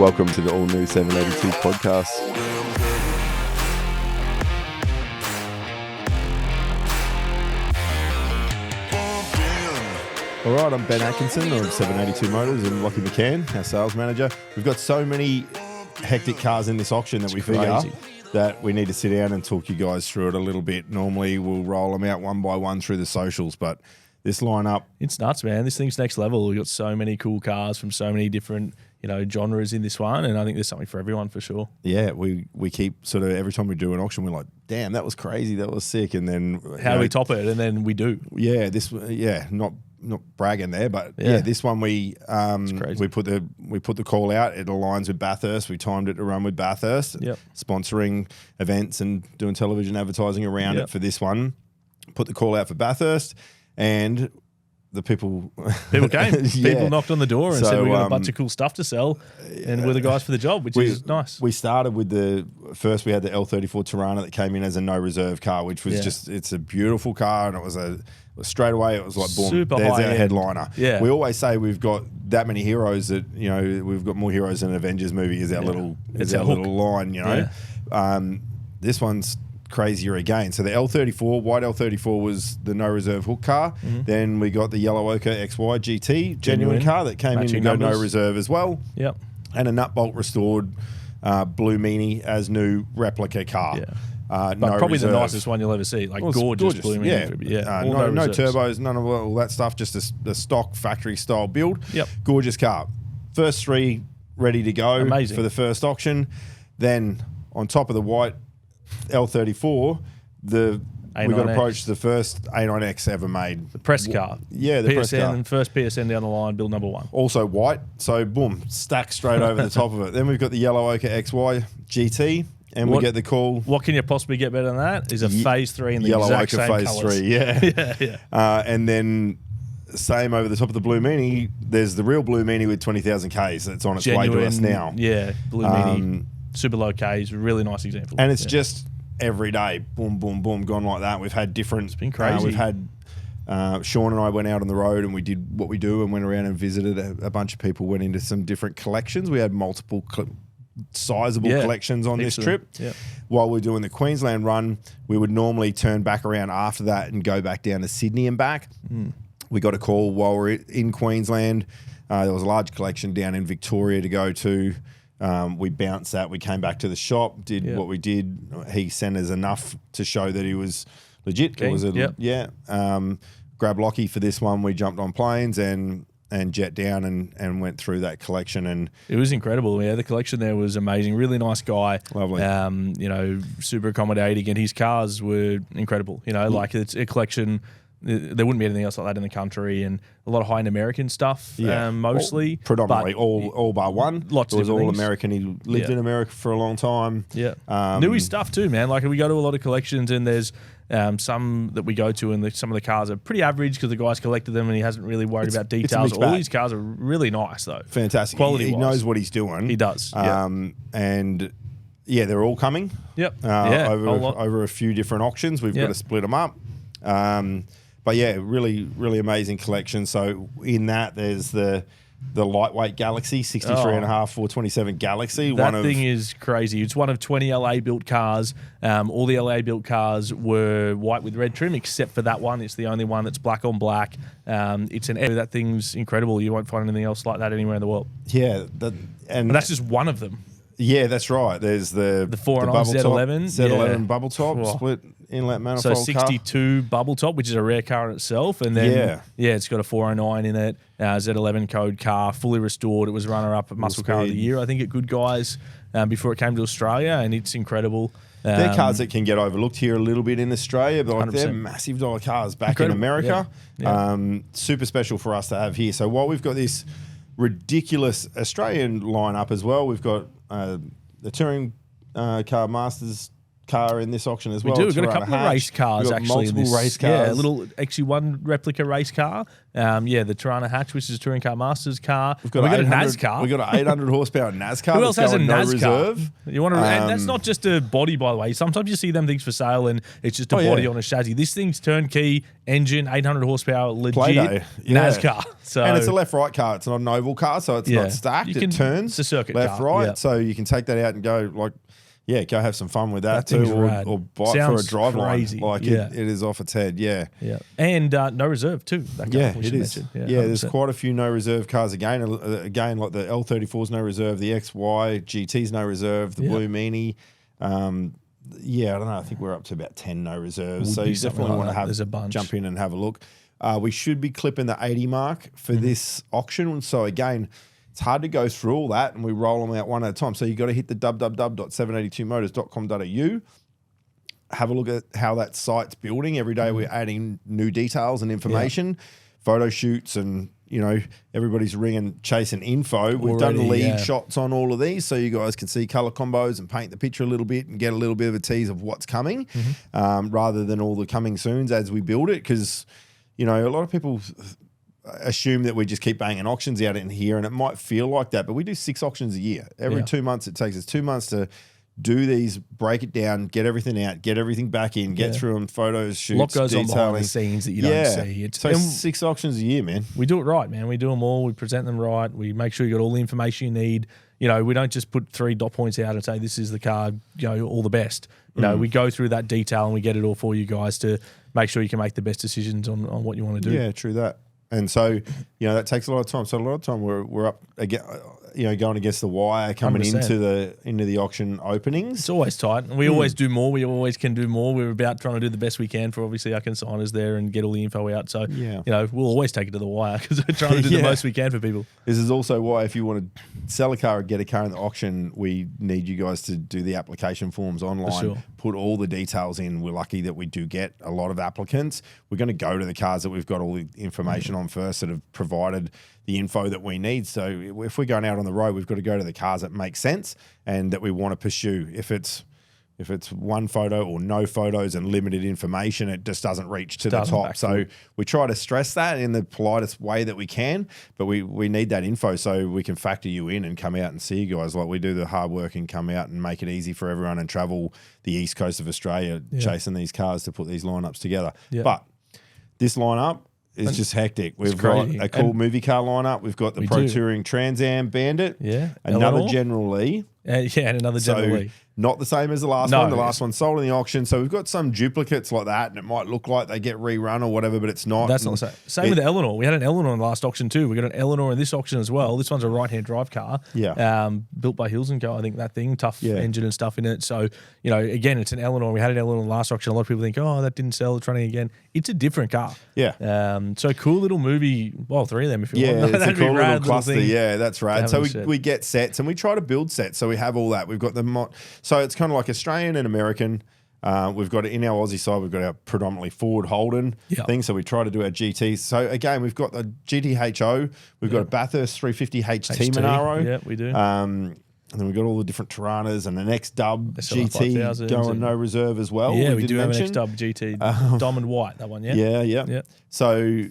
Welcome to the all-new 782 podcast. All right, I'm Ben Atkinson of 782 Motors and Lockie McCann, our sales manager. We've got so many hectic cars in this auction that we figure that we need to sit down and talk you guys through it a little bit. Normally, we'll roll them out one by one through the socials, but this lineup... It's nuts, man. This thing's next level. We've got so many cool cars from so many different, genres in this one, and I think there's something for everyone for sure. Yeah, we keep sort of, every time we do an auction, we're like, damn, that was crazy, that was sick, and then... How do we top it? And then we do. Yeah, not bragging there, but this one we put the call out. It aligns with Bathurst. We timed it to run with Bathurst, sponsoring events and doing television advertising around it for this one. Put the call out for Bathurst, and the people came. People knocked on the door and said we got a bunch of cool stuff to sell, and we're the guys for the job, which is nice. We started with we had the L34 Tirana that came in as a no reserve car, which was it's a beautiful car, and it was straight away it was like boom, super there's our end headliner. Yeah. We always say we've got that many heroes that we've got more heroes than an Avengers movie is our little line, This one's crazier again. So the L34, white L34 was the no reserve hook car. Mm-hmm. Then we got the yellow ochre XY GT genuine car that came in to go no reserve as well. Yep. And a nut bolt restored blue Mini as new replica car. Yeah. But no probably reserve. The nicest one you'll ever see. Gorgeous blue Mini. No turbos, none of all that stuff, just a stock factory style build. Yep. Gorgeous car. First three ready to go. Amazing. For the first auction. Then on top of the white L34, we got approached the first A9X ever made. The press car. Yeah, the PSN, press car. And first PSN down the line, build number one. Also white, so boom, stacked straight over the top of it. Then we've got the yellow ochre XY GT, and we get the call. What can you possibly get better than that? Is a phase 3 in the yellow exact ochre same phase colours. 3, yeah. And then same over the top of the blue Mini, there's the real blue Mini with 20,000 Ks that's on its way to us now. Yeah, blue Mini. Super low Ks, really nice example. And it's just every day, boom, boom, boom, gone like that. We've had different... It's been crazy. We've had... Sean and I went out on the road and we did what we do and went around and visited a bunch of people, went into some different collections. We had multiple sizable collections on this trip. Yep. While we were doing the Queensland run, we would normally turn back around after that and go back down to Sydney and back. Mm. We got a call while we were in Queensland. There was a large collection down in Victoria to go to. We bounced that. We came back to the shop, did what we did. He sent us enough to show that he was legit. It was grab Lockie for this one. We jumped on planes and jet down and went through that collection. And it was incredible. Yeah, the collection there was amazing. Really nice guy. Lovely. Super accommodating, and his cars were incredible. Like it's a collection. There wouldn't be anything else like that in the country, and a lot of high-end American stuff, mostly. Predominantly, all bar one. Lots it was of all things. American. He lived in America for a long time. Yeah. Knew his stuff too, man. Like we go to a lot of collections, and there's some that we go to, and some of the cars are pretty average because the guy's collected them and he hasn't really worried about details. All these cars are really nice, though. Fantastic. Quality. He knows what he's doing. He does. And they're all coming. Yep. Over a few different auctions. We've got to split them up. But yeah, really, really amazing collection. So in that, there's the lightweight Galaxy, 63.5 427 Galaxy. That thing is crazy. It's one of 20 LA-built cars. All the LA-built cars were white with red trim, except for that one. It's the only one that's black on black. That thing's incredible. You won't find anything else like that anywhere in the world. Yeah. And that's just one of them. Yeah, that's right. There's the 4.9 Z11. Z11 bubble top, split inlet manifold car. So 62 bubble top, which is a rare car in itself. And then, it's got a 409 in it, Z11 code car, fully restored. It was runner-up at Muscle Car of the Year, I think, at Good Guys before it came to Australia, and it's incredible. They're cars that can get overlooked here a little bit in Australia, but they're massive dollar cars back in America. Yeah. Super special for us to have here. So while we've got this ridiculous Australian lineup as well, we've got the Touring Car Masters car in this auction as We well. do. We've got a Tirana couple of hatch. race cars We've got actually. multiple in this. race cars. Yeah, a little XU1 replica race car. The Tirana Hatch, which is a Touring Car Masters car. We've got, a 800 NASCAR. We've got an 800 horsepower NASCAR. Who else has a no NASCAR? reserve. You want to? And that's not just a body, by the way. Sometimes you see them things for sale, and it's just a body on a chassis. This thing's turnkey engine, 800 horsepower, legit Play-Doh. NASCAR. So and it's a left-right car. It's not an oval car, so it's not stacked. It turns it's a circuit left-right, car. so you can take that out and go go have some fun with that thing's too, rad. or buy it for a drive crazy. line. It is off its head. Yeah. And no reserve too. That car, It is. There's 100%. quite a few no reserve cars again. Again, like the L34's no reserve, the XY GT's no reserve, the Blue Meanie. I don't know. I think we're up to about 10 no reserves. So you definitely want to jump in and have a look. We should be clipping the 80 mark for this auction. So again, it's hard to go through all that, and we roll them out one at a time. So you got to hit the www.782motors.com.au. Have a look at how that site's building. Every day we're adding new details and information, photo shoots, and everybody's chasing info. We've done lead shots on all of these, so you guys can see color combos and paint the picture a little bit and get a little bit of a tease of what's coming, rather than all the coming soons as we build it. Because a lot of people assume that we just keep banging auctions out in here, and it might feel like that, but we do 6 auctions a year. Every 2 months, it takes us 2 months to do these, break it down, get everything out, get everything back in, get through them, photos, shoots, a lot goes on behind the detailing. scenes that you don't see. So 6 auctions a year, man. We do it right, man. We do them all. We present them right. We make sure you got all the information you need. We don't just put 3 dot points out and say this is the car, all the best. We go through that detail and we get it all for you guys to make sure you can make the best decisions on what you want to do. Yeah, true that. And so, that takes a lot of time. So a lot of time we're up again, going against the wire coming 100%. into the auction openings. It's always tight. And we always do more. We always can do more. We're about trying to do the best we can for obviously our consigners there and get all the info out. So, we'll always take it to the wire because we're trying to do the most we can for people. This is also why if you want to sell a car or get a car in the auction, we need you guys to do the application forms online, put all the details in. We're lucky that we do get a lot of applicants. We're going to go to the cars that we've got all the information on first that have provided the info that we need. So if we're going out on the road, we've got to go to the cars that make sense and that we want to pursue. If it's one photo or no photos and limited information, it just doesn't reach to the top. So we try to stress that in the politest way that we can, but we need that info so we can factor you in and come out and see you guys. Like we do the hard work and come out and make it easy for everyone and travel the east coast of Australia chasing these cars to put these lineups together. But this lineup is just hectic. We've got a cool movie car lineup. We've got the Pro Touring Trans Am Bandit. Another General Lee. And another General Lee. Not the same as the last one. The last one sold in the auction. So we've got some duplicates like that, and it might look like they get rerun or whatever, but it's not. That's not the same. Same with the Eleanor. We had an Eleanor in the last auction too. We got an Eleanor in this auction as well. This one's a right-hand drive car. Built by Hills & Co. I think that thing, tough engine and stuff in it. So, again, it's an Eleanor. We had an Eleanor in the last auction. A lot of people think, oh, that didn't sell. It's running again. It's a different car. So cool little movie. Well, 3 of them if you want. It's a cool little cluster. Yeah, that's right. So we get sets and we try to build sets. So we have all that. We've got the so it's kind of like Australian and American. We've got in our Aussie side, we've got our predominantly Ford Holden thing. So we try to do our GTs. So again, we've got the GTHO. We've got a Bathurst 350 HT Monaro. Yeah, we do. And then we've got all the different Tiranas and the next dub GT going no reserve as well. Yeah, we do have an next dub GT. Diamond White, that one, Yeah. So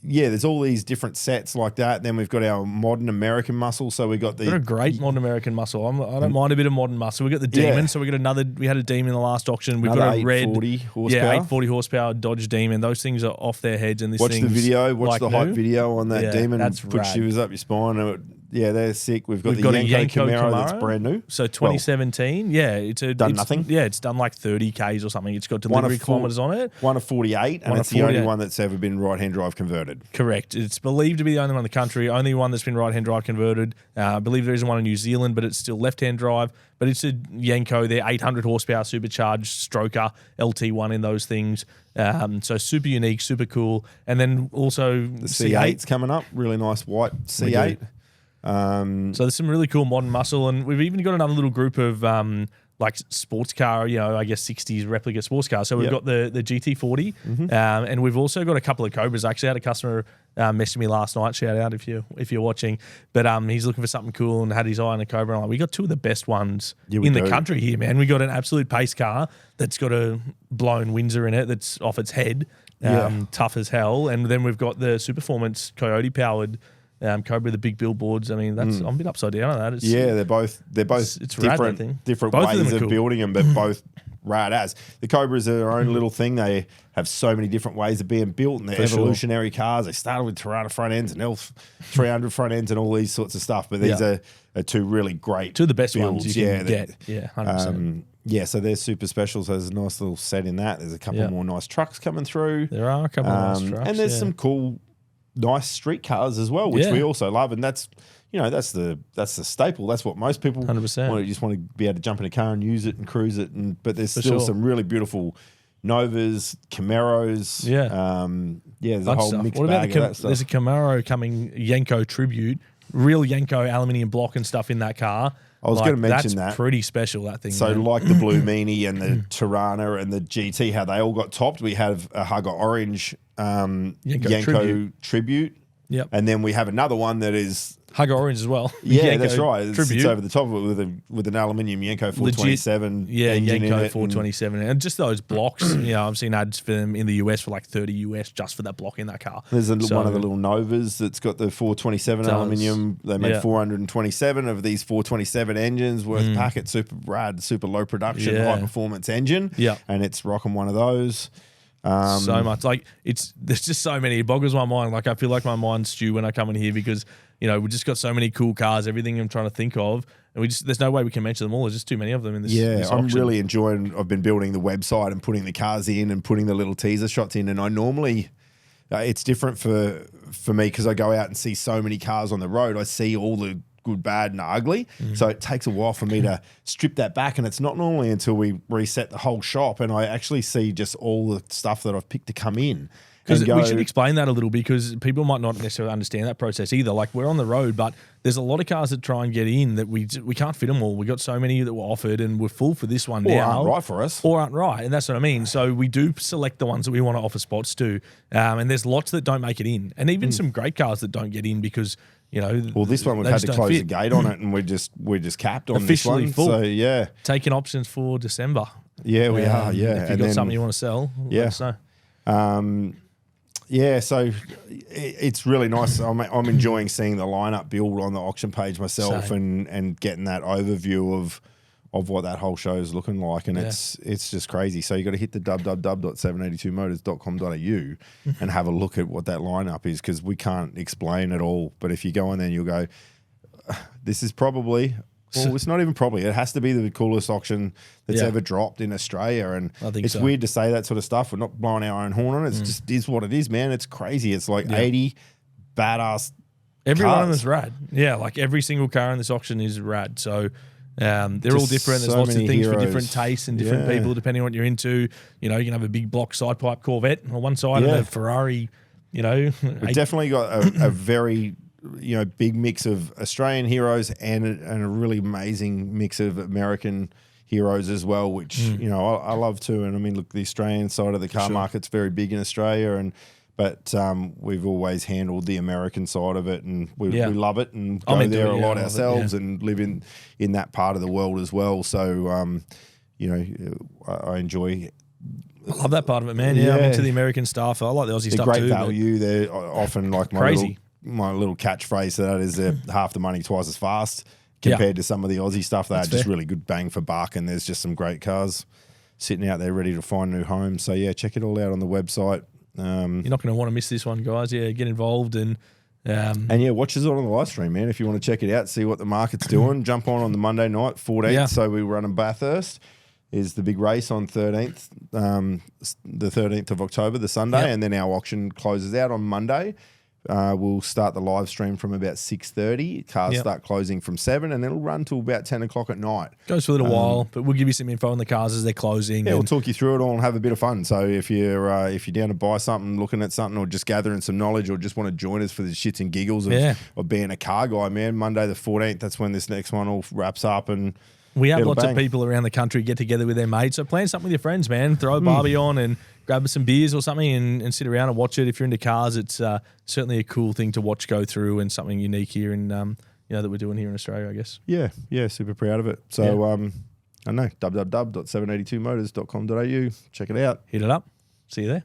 there's all these different sets like that. Then we've got our modern American muscle. So we got a great modern American muscle. I don't mind a bit of modern muscle. We got the Demon. So we had a Demon in the last auction. We've got a red 840 horsepower. 840 horsepower Dodge Demon. Those things are off their heads. And watch the video. Watch the hype video on that Demon. That's put shivers up your spine. They're sick. We've got a Yanko Camaro that's brand new. So 2017. It's nothing. It's done like 30 Ks or something. It's got delivery kilometers on it. One of 48, and it's the only one that's ever been right-hand drive converted. Correct. It's believed to be the only one in the country, only one that's been right-hand drive converted. I believe there is one in New Zealand, but it's still left-hand drive. But it's a Yanko. They're 800 horsepower supercharged stroker LT1 in those things. So super unique, super cool. And then also the C8's coming up. Really nice white C8. So there's some really cool modern muscle, and we've even got another little group of like sports car, you know, I guess 60s replica sports car. So we've got the GT40, and we've also got a couple of Cobras. I actually had a customer message me last night. Shout out if you're watching. But he's looking for something cool and had his eye on a Cobra. I'm like, we got two of the best ones in the country here, man. We got an absolute pace car that's got a blown Windsor in it that's off its head, tough as hell. And then we've got the Superformance Coyote powered Cobra, the big billboards. I mean, that's I'm a bit upside down on that. They're both it's different both ways of cool. building them, but both rad as. The Cobras are their own little thing. They have so many different ways of being built, and they're evolutionary cars. They started with Toronto front ends and Elf 300 front ends and all these sorts of stuff. But these are two really great, two of the best builds. ones you can get. Yeah, 100%. So they're super special. So there's a nice little set in that. There's a couple more nice trucks coming through. There are a couple of nice trucks, and there's some cool, nice street cars as well, which we also love. And that's that's the staple. That's what most people 100% just want to be able to jump in a car and use it and cruise it. But there's still some really beautiful Novas, Camaros. There's a whole mixed bag of that stuff. There's a Camaro coming, Yanko Tribute, real Yanko aluminium block and stuff in that car. I was going to mention that's pretty special, that thing. So like the Blue Meanie and the Tirana and the GT, how they all got topped. We have a Hugger Orange Yanko Tribute. Yep. And then we have another one that is Hugger Orange as well. Yeah, that's right. It sits over the top of it with an aluminium Yanko 427. Yanko 427. And just those blocks, I've seen ads for them in the US for like $30 US just for that block in that car. There's one of the little Novas that's got the 427 aluminium. They made 427 of these 427 engines worth packet, super rad, super low production, high performance engine. Yeah. And it's rocking one of those. So much. Like there's just so many. It boggles my mind. Like I feel like my mind's stew when I come in here because, we just got so many cool cars, everything I'm trying to think of. And there's no way we can mention them all. There's just too many of them in this. This I'm really enjoying. I've been building the website and putting the cars in and putting the little teaser shots in. And I normally, it's different for me because I go out and see so many cars on the road. I see all the good, bad, and ugly. So it takes a while for me to strip that back. And it's not normally until we reset the whole shop and I actually see just all the stuff that I've picked to come in. Because we should explain that a little because people might not necessarily understand that process either. Like we're on the road, but there's a lot of cars that try and get in that we can't fit them all. We got so many that were offered and we're full for this one now. Or aren't right for us. Or aren't right. And that's what I mean. So we do select the ones that we want to offer spots to. And there's lots that don't make it in. And even some great cars that don't get in because this one we've had to close the gate on it, and we're just capped on officially this one. Full. So taking options for December. Yeah, we are. Yeah, if you've got something you want to sell, let us know. So it's really nice. I'm enjoying seeing the lineup build on the auction page myself, and getting that overview of what that whole show is looking like, and it's just crazy. So you got to hit the www.782motors.com.au and have a look at what that lineup is because we can't explain it all. But if you go in there and you'll go, this is probably. Well, it's not even probably. It has to be the coolest auction that's ever dropped in Australia. And it's weird to say that sort of stuff. We're not blowing our own horn on it. It's just is what it is, man. It's crazy. It's like 80 badass Every cars. one of them is rad. Yeah, like every single car in this auction is rad. So they're all different. There's lots of things for different tastes and different people depending on what you're into. You can have a big block side pipe Corvette on one side and a Ferrari, We've definitely got a very... big mix of Australian heroes and a really amazing mix of American heroes as well, which, I love too. And I mean, look, the Australian side of the car market's very big in Australia, but we've always handled the American side of it, and we love it and go there a lot ourselves and live in that part of the world as well. So, I enjoy... I love that part of it, man. Yeah, I'm into the American stuff. I like the Aussie stuff too. Great value. They're often like my little catchphrase to that is half the money twice as fast compared to some of the Aussie stuff. They're just really good bang for buck, and there's just some great cars sitting out there ready to find new homes. So check it all out on the website. You're not going to want to miss this one, guys. Yeah, get involved and watch us on the live stream, man. If you want to check it out, see what the market's doing, jump on the Monday night, 14th. Yeah. So we run in Bathurst. Is the big race on 13th, the 13th of October, the Sunday, and then our auction closes out on Monday. We'll start the live stream from about 6:30. Cars start closing from 7, and it'll run till about 10 o'clock at night. Goes for a little while, but we'll give you some info on the cars as they're closing. Yeah, we'll talk you through it all and have a bit of fun. So if you're down to buy something, looking at something, or just gathering some knowledge, or just want to join us for the shits and giggles of being a car guy, man, Monday the 14th, that's when this next one all wraps up, and We have It'll lots bang. of people around the country get together with their mates. So plan something with your friends, man. Throw a barbie on and grab some beers or something and sit around and watch it. If you're into cars, it's certainly a cool thing to watch go through and something unique here in that we're doing here in Australia, I guess. Yeah, super proud of it. So I don't know, www.782motors.com.au. Check it out. Hit it up. See you there.